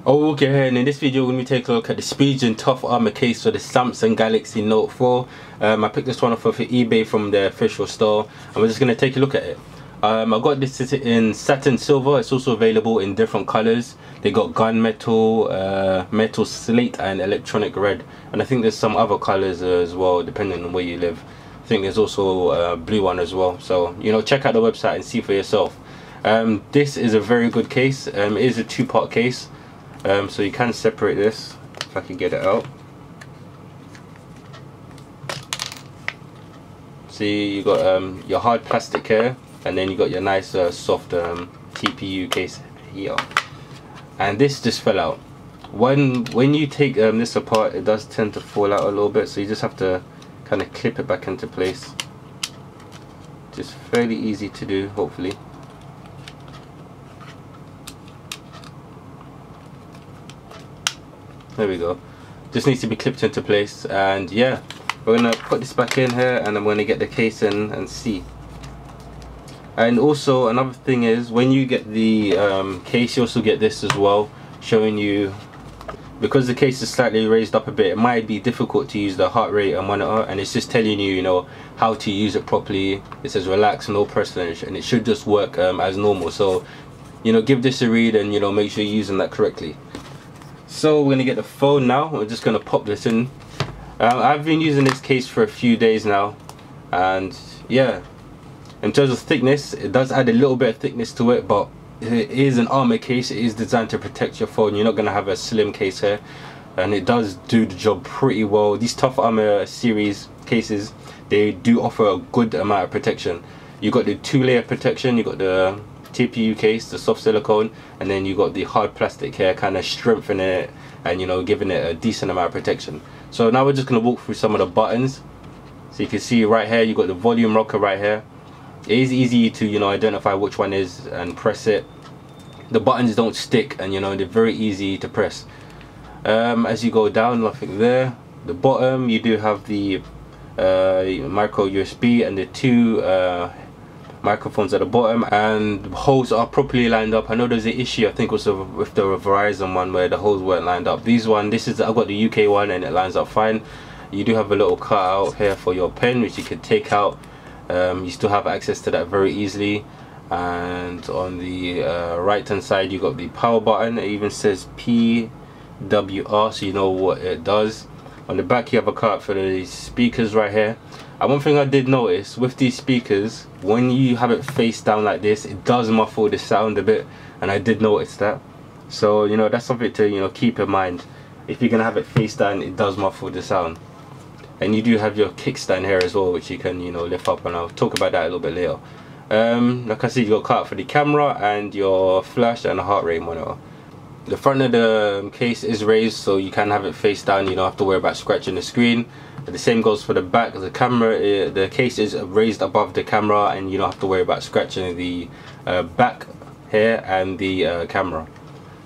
Oh, okay, and in this video we're going to be taking a look at the Spigen Tough Armor case for the Samsung Galaxy Note 4. I picked this one up off of eBay from the official store, and we're just going to take a look at it. I got this in Satin Silver. It's also available in different colors. They got gunmetal, metal slate, and electronic red, and I think there's some other colors as well depending on where you live. I think there's also a blue one as well, so you know, check out the website and see for yourself. This is a very good case. It is a two-part case. So you can separate this, if I can get it out. See, you got your hard plastic here, and then you got your nice soft TPU case here. And this just fell out. When you take this apart, it does tend to fall out a little bit, so you just have to kind of clip it back into place. Just fairly easy to do, hopefully. There we go. Just needs to be clipped into place, and yeah, we're gonna put this back in here, and I'm gonna get the case in and see. And also another thing is, when you get the case, you also get this as well, showing you, because the case is slightly raised up a bit, it might be difficult to use the heart rate monitor, and it's just telling you, you know, how to use it properly. It says relax, no pressure, and it should just work as normal. So, you know, give this a read, and you know, make sure you're using that correctly. So we're gonna get the phone now. We're just gonna pop this in. I've been using this case for a few days now, and yeah, in terms of thickness, it does add a little bit of thickness to it, but it is an armor case. It is designed to protect your phone. You're not gonna have a slim case here, and it does do the job pretty well. These Tough Armor series cases, they do offer a good amount of protection. You got the 2-layer protection, you got the TPU case, the soft silicone, and then you got the hard plastic here, kind of strengthening it and, you know, giving it a decent amount of protection. So now we're just going to walk through some of the buttons. So you can see right here, you got the volume rocker right here. It is easy to, you know, identify which one is and press it. The buttons don't stick, and you know, they're very easy to press. As you go down, nothing there. The bottom, you do have the micro USB and the two microphones at the bottom, and the holes are properly lined up. I know there's an issue, I think it was with the Verizon one, where the holes weren't lined up. I've got the UK one, and it lines up fine. You do have a little cutout here for your pen, which you can take out. You still have access to that very easily. And on the right hand side, you got the power button. It even says PWR, so you know what it does. On the back, you have a cutout for the speakers right here. And one thing I did notice with these speakers, when you have it face down like this, it does muffle the sound a bit, and I did notice that. So you know, that's something to, you know, keep in mind. If you're gonna have it face down, it does muffle the sound. And you do have your kickstand here as well, which you can, you know, lift up, and I'll talk about that a little bit later. Like I said, you got a cutout for the camera and your flash and a heart rate monitor. The front of the case is raised, so you can have it face down. You don't have to worry about scratching the screen. The same goes for the back. The camera, the case is raised above the camera, and you don't have to worry about scratching the back here and the camera.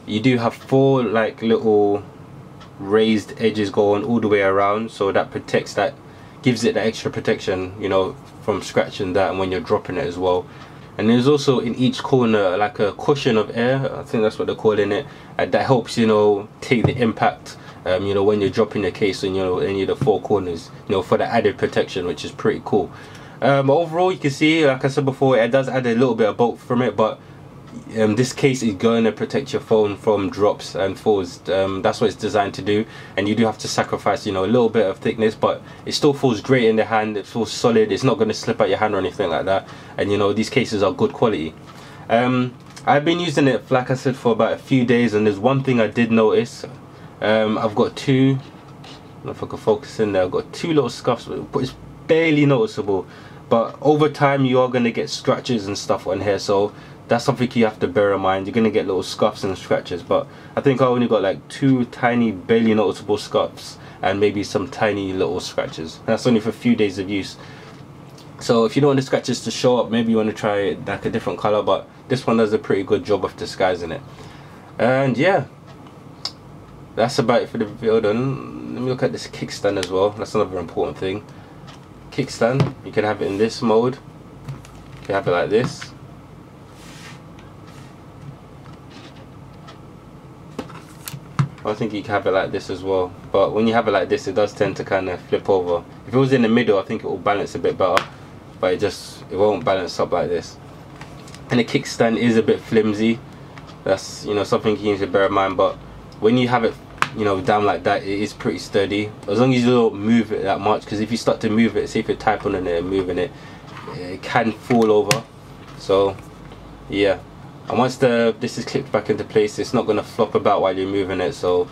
You do have 4 like little raised edges going all the way around, so that protects, that gives it the extra protection, you know, from scratching that, and when you're dropping it as well. And there's also in each corner like a cushion of air, I think that's what they're calling it, and that helps, you know, take the impact, you know, when you're dropping the case, and you know, any of the 4 corners, you know, for the added protection, which is pretty cool. Overall, you can see, like I said before, it does add a little bit of bulk from it, but this case is going to protect your phone from drops and falls. That's what it's designed to do, and you do have to sacrifice, you know, a little bit of thickness, but it still feels great in the hand. It feels solid. It's not going to slip out your hand or anything like that, and you know, these cases are good quality. I've been using it, like I said, for about a few days, and there's one thing I did notice. I've got 2, I don't know if I can focus in there, I've got 2 little scuffs, but it's barely noticeable. But over time, you are going to get scratches and stuff on here, so that's something you have to bear in mind. You're going to get little scuffs and scratches, but I think I only got like 2 tiny, barely noticeable scuffs, and maybe some tiny little scratches. That's only for a few days of use. So if you don't want the scratches to show up, maybe you want to try like a different color, but this one does a pretty good job of disguising it. And yeah, that's about it for the video done. Let me look at this kickstand as well. That's another important thing. Kickstand, you can have it in this mode. You can have it like this. I think you can have it like this as well, but when you have it like this, it does tend to kind of flip over. If it was in the middle, I think it will balance a bit better, but it won't balance up like this. And the kickstand is a bit flimsy. That's, you know, something you need to bear in mind. But when you have it, you know, down like that, it is pretty sturdy, as long as you don't move it that much. Because if you start to move it, say if you're typing on it and moving it, it can fall over. So yeah, and once this is clipped back into place, it's not going to flop about while you're moving it. So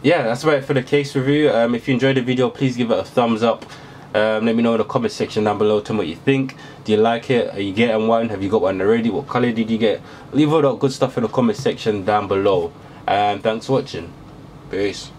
yeah, that's about it for the case review. If you enjoyed the video, please give it a thumbs up. Let me know in the comment section down below. Tell me what you think. Do you like it? Are you getting one? Have you got one already? What color did you get? Leave all that good stuff in the comment section down below. And thanks for watching. Peace.